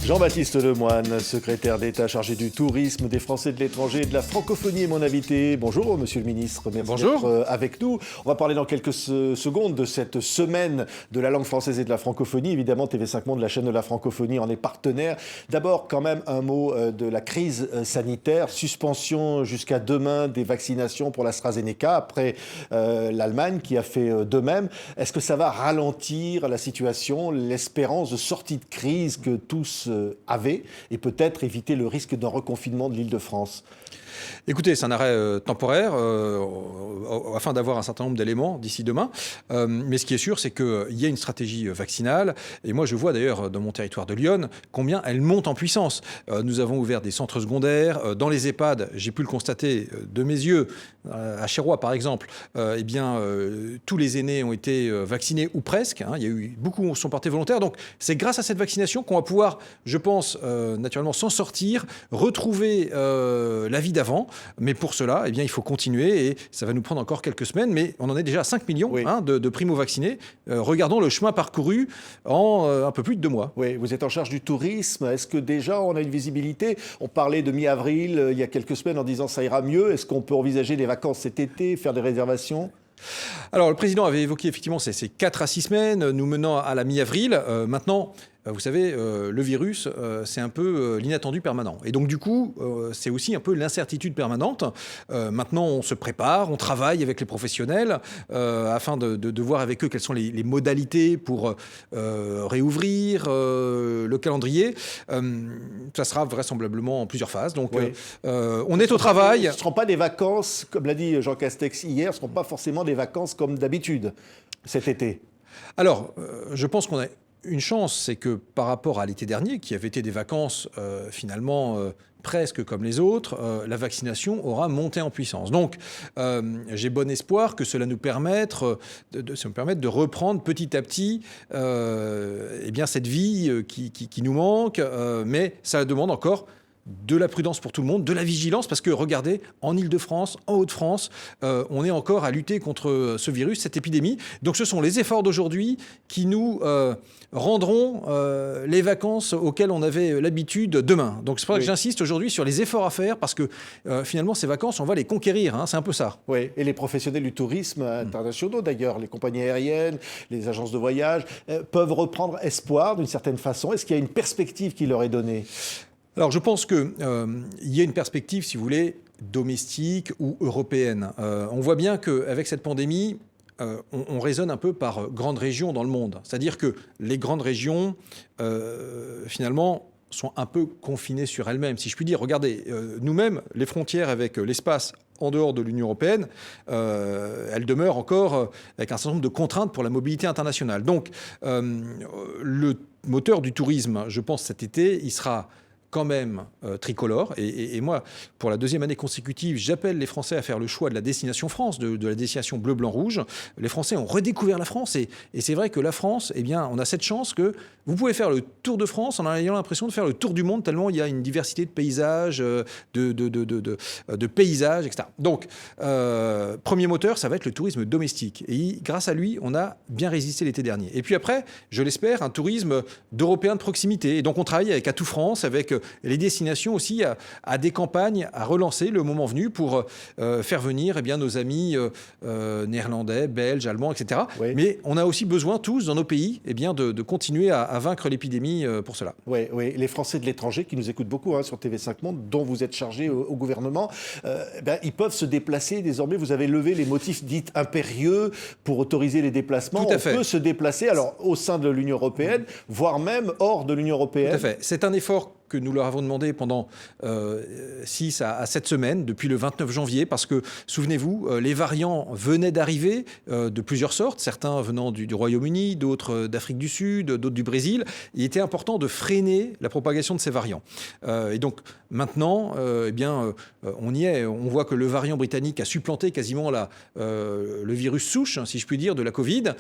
Jean-Baptiste Lemoyne, secrétaire d'État chargé du tourisme, des Français de l'étranger et de la francophonie est mon invité. Bonjour Monsieur le Ministre, merci d'être avec nous. On va parler dans quelques secondes de cette semaine de la langue française et de la francophonie. Évidemment, TV5 Monde, la chaîne de la francophonie, en est partenaire. D'abord, quand même, un mot de la crise sanitaire. Suspension jusqu'à demain des vaccinations pour l'AstraZeneca après l'Allemagne qui a fait de même. Est-ce que ça va ralentir la situation, l'espérance de sortie de crise que tous avaient et peut-être éviter le risque d'un reconfinement de l'Île-de-France? Écoutez, c'est un arrêt temporaire afin d'avoir un certain nombre d'éléments d'ici demain. Mais ce qui est sûr, c'est qu'il y a une stratégie vaccinale. Et moi, je vois d'ailleurs dans mon territoire de Lyon combien elle monte en puissance. Nous avons ouvert des centres secondaires. Dans les EHPAD, j'ai pu le constater de mes yeux, à Chérois par exemple, tous les aînés ont été vaccinés ou presque. Il y a eu beaucoup sont portés volontaires. Donc c'est grâce à cette vaccination qu'on va pouvoir, je pense, naturellement s'en sortir, retrouver la vie d'avant. Mais pour cela, il faut continuer et ça va nous prendre encore quelques semaines. Mais on en est déjà à 5 millions de primo-vaccinés. Regardons le chemin parcouru en un peu plus de 2 mois. Oui, vous êtes en charge du tourisme. Est-ce que déjà on a une visibilité? On parlait de mi-avril il y a quelques semaines en disant ça ira mieux. Est-ce qu'on peut envisager des vacances cet été, faire des réservations? Alors, le président avait évoqué effectivement ces 4 à 6 semaines, nous menant à la mi-avril. Maintenant, vous savez, le virus, c'est un peu l'inattendu permanent. Et donc, du coup, c'est aussi un peu l'incertitude permanente. Maintenant, on se prépare, on travaille avec les professionnels afin de voir avec eux quelles sont les modalités pour réouvrir le calendrier. Ça sera vraisemblablement en plusieurs phases. Donc, on est au travail. Ce ne seront pas des vacances, comme l'a dit Jean Castex hier, ce ne seront pas forcément des vacances comme d'habitude cet été. Alors, je pense qu'on a une chance, c'est que par rapport à l'été dernier, qui avait été des vacances finalement presque comme les autres, la vaccination aura monté en puissance. Donc, j'ai bon espoir que cela nous permette de reprendre petit à petit cette vie qui nous manque, mais ça demande encore de la prudence pour tout le monde, de la vigilance, parce que regardez, en Île-de-France, en Hauts-de-France, on est encore à lutter contre ce virus, cette épidémie. Donc ce sont les efforts d'aujourd'hui qui nous rendront les vacances auxquelles on avait l'habitude demain. Donc c'est pour ça que j'insiste aujourd'hui sur les efforts à faire, parce que finalement ces vacances, on va les conquérir, c'est un peu ça. Oui, et les professionnels du tourisme internationaux d'ailleurs, les compagnies aériennes, les agences de voyage, peuvent reprendre espoir d'une certaine façon. Est-ce qu'il y a une perspective qui leur est donnée ? Alors, je pense qu'il y a une perspective, si vous voulez, domestique ou européenne. On voit bien qu'avec cette pandémie, on raisonne un peu par grandes régions dans le monde. C'est-à-dire que les grandes régions, finalement, sont un peu confinées sur elles-mêmes, si je puis dire. Regardez, nous-mêmes, les frontières avec l'espace en dehors de l'Union européenne, elles demeurent encore avec un certain nombre de contraintes pour la mobilité internationale. Donc, le moteur du tourisme, je pense, cet été, il sera quand même tricolore. Et moi, pour la 2e année consécutive, j'appelle les Français à faire le choix de la destination France, de la destination bleu, blanc, rouge. Les Français ont redécouvert la France. Et c'est vrai que la France, on a cette chance que vous pouvez faire le tour de France en ayant l'impression de faire le tour du monde, tellement il y a une diversité de paysages, de paysages, etc. Donc, premier moteur, ça va être le tourisme domestique. Et grâce à lui, on a bien résisté l'été dernier. Et puis après, je l'espère, un tourisme d'Européens de proximité. Et donc, on travaille avec Atout France, avec les destinations aussi à des campagnes à relancer le moment venu pour faire venir nos amis néerlandais, belges, allemands, etc. Oui. Mais on a aussi besoin tous dans nos pays de continuer à vaincre l'épidémie pour cela. Oui, les Français de l'étranger qui nous écoutent beaucoup sur TV5 Monde, dont vous êtes chargé au gouvernement, ils peuvent se déplacer désormais. Vous avez levé les motifs dits impérieux pour autoriser les déplacements. Tout à fait. On peut se déplacer alors au sein de l'Union européenne, voire même hors de l'Union européenne. Tout à fait. C'est un effort que nous leur avons demandé pendant 6 à 7 semaines, depuis le 29 janvier, parce que, souvenez-vous, les variants venaient d'arriver de plusieurs sortes, certains venant du Royaume-Uni, d'autres d'Afrique du Sud, d'autres du Brésil. Il était important de freiner la propagation de ces variants. Et donc, maintenant, on y est. On voit que le variant britannique a supplanté quasiment le virus souche, si je puis dire, de la Covid.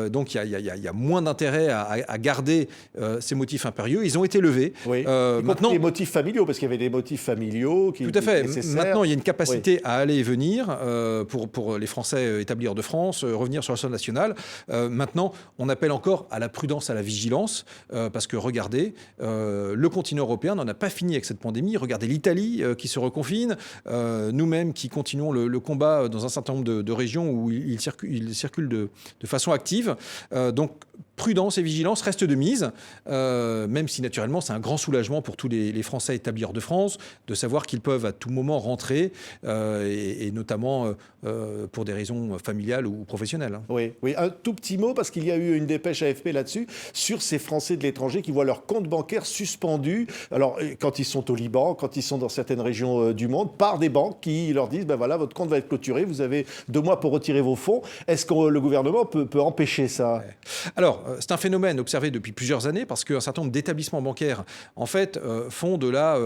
Donc, il y a moins d'intérêt à garder ces motifs impérieux. Ils ont été levés. Oui. Maintenant, les motifs familiaux, parce qu'il y avait des motifs familiaux qui tout à fait. nécessaires. Maintenant, il y a une capacité à aller et venir pour les Français établis hors de France, revenir sur le sol national. Maintenant, on appelle encore à la prudence, à la vigilance, parce que regardez, le continent européen n'en a pas fini avec cette pandémie. Regardez l'Italie qui se reconfine, nous-mêmes qui continuons le combat dans un certain nombre de régions où il circule de façon active. Donc, prudence et vigilance restent de mise, même si naturellement c'est un grand soulagement pour tous les Français établis hors de France de savoir qu'ils peuvent à tout moment rentrer, et notamment pour des raisons familiales ou professionnelles. Oui, un tout petit mot, parce qu'il y a eu une dépêche AFP là-dessus, sur ces Français de l'étranger qui voient leur compte bancaire suspendu, alors quand ils sont au Liban, quand ils sont dans certaines régions du monde, par des banques qui leur disent, ben voilà, votre compte va être clôturé, vous avez 2 mois pour retirer vos fonds. Est-ce que le gouvernement peut empêcher ça ? Ouais. Alors, c'est un phénomène observé depuis plusieurs années parce qu'un certain nombre d'établissements bancaires, en fait, font de la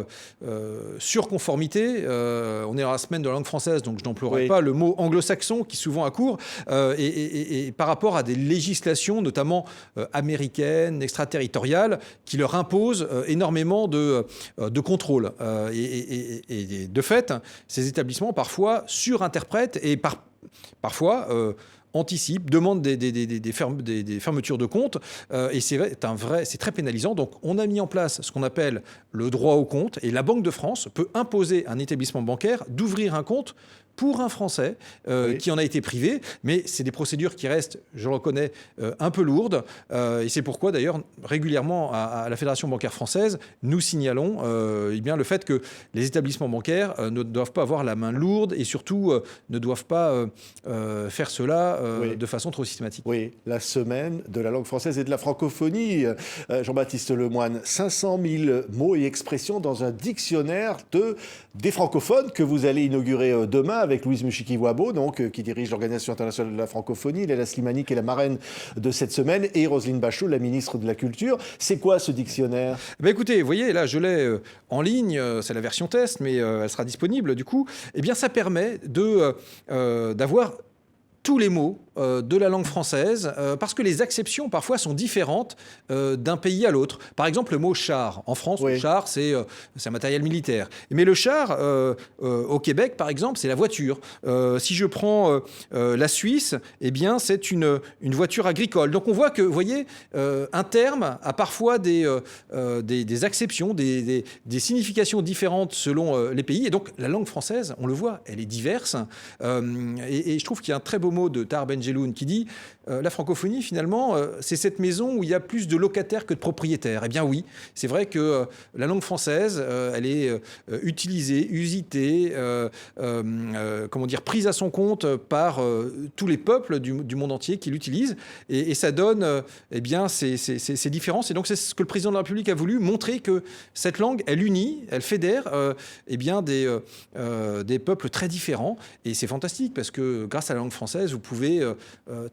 surconformité. On est dans la semaine de la langue française, donc je n'emploierai pas le mot anglo-saxon qui souvent accourt, et par rapport à des législations, notamment américaines, extraterritoriales, qui leur imposent énormément de contrôle. Et de fait, ces établissements, parfois, surinterprètent et parfois anticipent, demandent des fermetures de comptes, et c'est très pénalisant. Donc on a mis en place ce qu'on appelle le droit au compte, et la Banque de France peut imposer à un établissement bancaire d'ouvrir un compte pour un Français qui en a été privé, mais c'est des procédures qui restent, je le reconnais, un peu lourdes, et c'est pourquoi d'ailleurs régulièrement à la Fédération bancaire française, nous signalons le fait que les établissements bancaires ne doivent pas avoir la main lourde et surtout ne doivent pas faire cela de façon trop systématique. Oui, la semaine de la langue française et de la francophonie. Jean-Baptiste Lemoine, 500 000 mots et expressions dans un dictionnaire des francophones que vous allez inaugurer demain avec Louise Mushikiwabo, donc, qui dirige l'Organisation internationale de la francophonie, Leila Slimani, qui est la marraine de cette semaine, et Roselyne Bachot, la ministre de la Culture. C'est quoi ce dictionnaire ? Écoutez, vous voyez, là, je l'ai en ligne, c'est la version test, mais elle sera disponible du coup. Eh bien, ça permet d'avoir tous les mots de la langue française, parce que les acceptions parfois sont différentes d'un pays à l'autre. Par exemple, le mot char. En France, le char, c'est un matériel militaire. Mais le char, au Québec, par exemple, c'est la voiture. Si je prends la Suisse, eh bien, c'est une voiture agricole. Donc on voit que, vous voyez, un terme a parfois des acceptions, des significations différentes selon les pays. Et donc la langue française, on le voit, elle est diverse. Et je trouve qu'il y a un très beau mot de Tahar Benjeloun qui dit la francophonie, finalement, c'est cette maison où il y a plus de locataires que de propriétaires. Eh bien oui, c'est vrai que la langue française, elle est utilisée, usitée, prise à son compte par tous les peuples du monde entier qui l'utilisent. Et ça donne ces différences. Et donc c'est ce que le président de la République a voulu, montrer que cette langue, elle unit, elle fédère des peuples très différents. Et c'est fantastique parce que grâce à la langue française, vous pouvez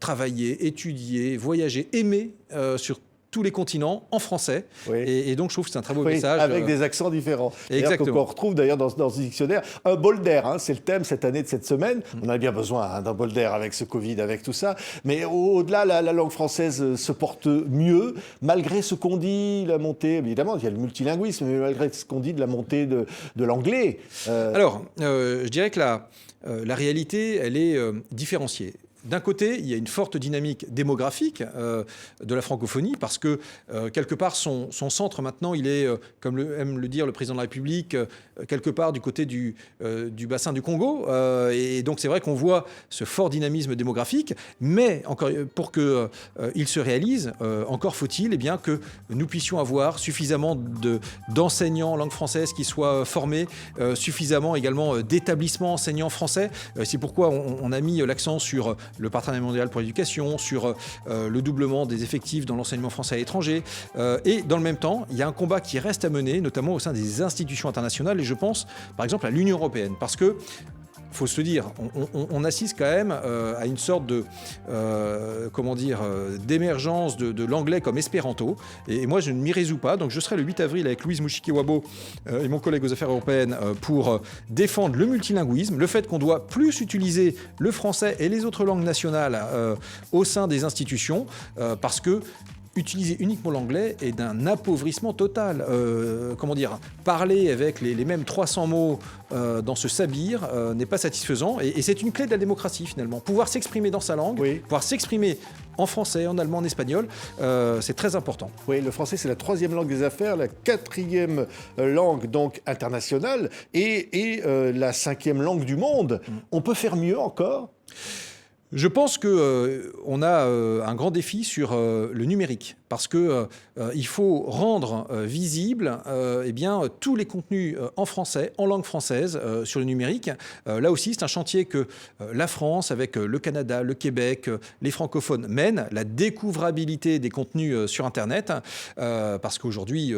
travailler, étudier, voyager, aimer sur tous les continents en français. Et donc, je trouve que c'est un très beau message. Avec des accents différents. Exactement. Qu'on retrouve d'ailleurs dans ce dictionnaire. Un bol d'air, c'est le thème cette année de cette semaine. On a bien besoin d'un bol d'air avec ce Covid, avec tout ça. Mais au-delà, la langue française se porte mieux, malgré ce qu'on dit, la montée, évidemment, il y a le multilinguisme, mais malgré ce qu'on dit de la montée de l'anglais. Alors, je dirais que la réalité, elle est différenciée. D'un côté, il y a une forte dynamique démographique de la francophonie parce que, quelque part, son centre maintenant, il est, comme aime le dire le président de la République, quelque part du côté du bassin du Congo. Et donc, c'est vrai qu'on voit ce fort dynamisme démographique, mais encore, pour qu'il se réalise, encore faut-il que nous puissions avoir suffisamment d'enseignants en langue française qui soient formés, suffisamment également d'établissements enseignants français. C'est pourquoi on a mis l'accent sur le Partenariat mondial pour l'éducation, sur le doublement des effectifs dans l'enseignement français à l'étranger. Et dans le même temps, il y a un combat qui reste à mener, notamment au sein des institutions internationales, et je pense par exemple à l'Union européenne, parce que il faut se le dire, on assiste quand même à une sorte d'émergence de l'anglais comme espéranto. Et moi, je ne m'y résous pas. Donc, je serai le 8 avril avec Louise Mushikiwabo et mon collègue aux affaires européennes pour défendre le multilinguisme, le fait qu'on doit plus utiliser le français et les autres langues nationales au sein des institutions, parce que utiliser uniquement l'anglais est d'un appauvrissement total. Parler avec les mêmes 300 mots dans ce sabir n'est pas satisfaisant. Et c'est une clé de la démocratie, finalement. Pouvoir s'exprimer dans sa langue, pouvoir s'exprimer en français, en allemand, en espagnol, c'est très important. Oui, le français, c'est la 3e langue des affaires, la 4e langue donc internationale et la 5e langue du monde. On peut faire mieux encore ? Je pense qu'on a un grand défi sur le numérique, parce qu'il faut rendre visible tous les contenus en français, en langue française, sur le numérique. Là aussi, c'est un chantier que la France, avec le Canada, le Québec, les francophones mènent, la découvrabilité des contenus sur Internet, parce qu'aujourd'hui,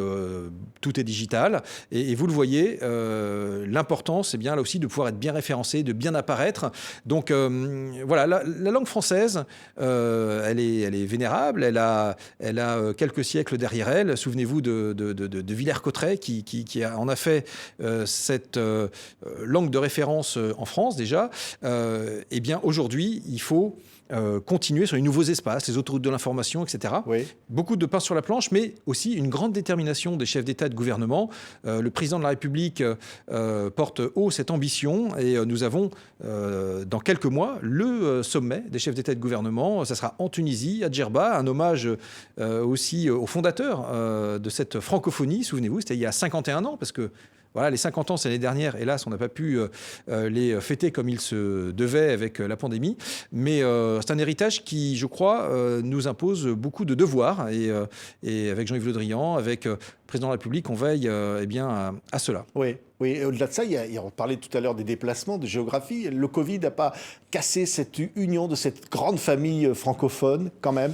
tout est digital. Et vous le voyez, l'important, c'est bien là aussi de pouvoir être bien référencé, de bien apparaître. Donc voilà, la langue française, elle est vénérable, elle a quelques siècles derrière elle. Souvenez-vous de Villers-Cotterêts qui en a fait cette langue de référence en France déjà. Eh bien aujourd'hui, il faut continuer sur les nouveaux espaces, les autoroutes de l'information, etc. Oui. Beaucoup de pain sur la planche, mais aussi une grande détermination des chefs d'État et de gouvernement. Le président de la République porte haut cette ambition et nous avons dans quelques mois le sommet des chefs d'État et de gouvernement. Ça sera en Tunisie, à Djerba, un hommage aussi aux fondateurs de cette francophonie. Souvenez-vous, c'était il y a 51 ans, parce que voilà, les 50 ans, c'est l'année dernière. Hélas, on n'a pas pu les fêter comme il se devait avec la pandémie. Mais c'est un héritage qui, je crois, nous impose beaucoup de devoirs. Et avec Jean-Yves Le Drian, avec le président de la République, on veille à cela. Oui. Oui, et au-delà de ça, on parlait tout à l'heure des déplacements, de géographie. Le Covid n'a pas cassé cette union de cette grande famille francophone, quand même ?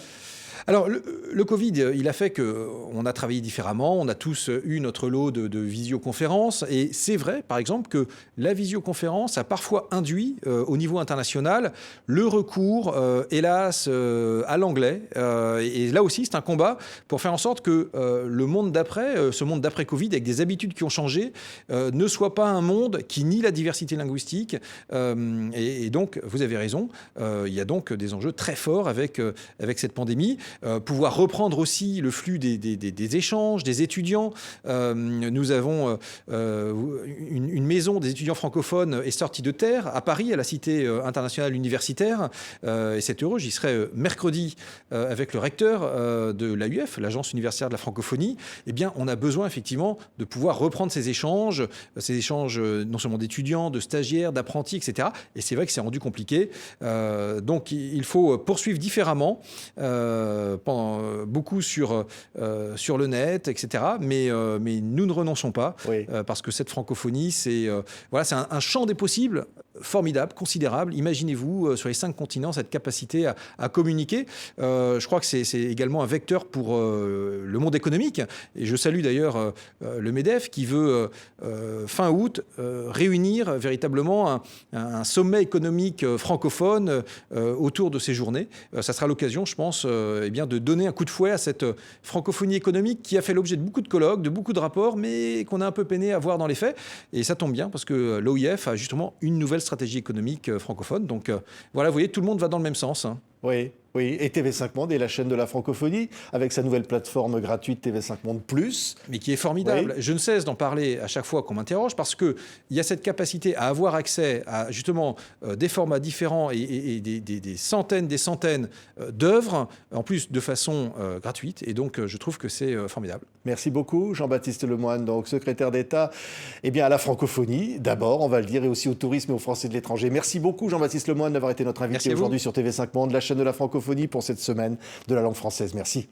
Alors, le Covid, il a fait qu'on a travaillé différemment, on a tous eu notre lot de visioconférences, et c'est vrai, par exemple, que la visioconférence a parfois induit, au niveau international, le recours, hélas, à l'anglais. Et là aussi, c'est un combat pour faire en sorte que le monde d'après, ce monde d'après-Covid, avec des habitudes qui ont changé, ne soit pas un monde qui nie la diversité linguistique. Et donc, vous avez raison, il y a donc des enjeux très forts avec cette pandémie. Pouvoir reprendre aussi le flux des échanges, des étudiants. Nous avons une maison des étudiants francophones est sortie de terre à Paris, à la Cité internationale universitaire. Et c'est heureux, j'y serai mercredi avec le recteur de l'AUF, l'Agence universitaire de la francophonie. Eh bien, on a besoin effectivement de pouvoir reprendre ces échanges non seulement d'étudiants, de stagiaires, d'apprentis, etc. Et c'est vrai que c'est rendu compliqué. Donc, il faut poursuivre différemment. Beaucoup sur le net, etc. Mais nous ne renonçons pas, parce que cette francophonie, c'est un champ des possibles formidable, considérable. Imaginez-vous, sur les 5 continents, cette capacité à communiquer. Je crois que c'est également un vecteur pour le monde économique. Et je salue d'ailleurs le MEDEF qui veut, fin août, réunir véritablement un sommet économique francophone autour de ces journées. Ça sera l'occasion, je pense, de donner un coup de fouet à cette francophonie économique qui a fait l'objet de beaucoup de colloques, de beaucoup de rapports, mais qu'on a un peu peiné à voir dans les faits. Et ça tombe bien, parce que l'OIF a justement une nouvelle stratégie économique francophone. Donc voilà, vous voyez, tout le monde va dans le même sens. Oui. Et TV5 Monde est la chaîne de la francophonie, avec sa nouvelle plateforme gratuite TV5 Monde Plus. Mais qui est formidable. Je ne cesse d'en parler à chaque fois qu'on m'interroge, parce qu'il y a cette capacité à avoir accès à justement des formats différents et des centaines d'œuvres, en plus de façon gratuite. Et donc, je trouve que c'est formidable. Merci beaucoup, Jean-Baptiste Lemoyne, donc secrétaire d'État à la francophonie, d'abord, on va le dire, et aussi au tourisme et aux Français de l'étranger. Merci beaucoup, Jean-Baptiste Lemoyne, d'avoir été notre invité aujourd'hui sur TV5 Monde, la chaîne de la francophonie, pour cette semaine de la langue française. Merci.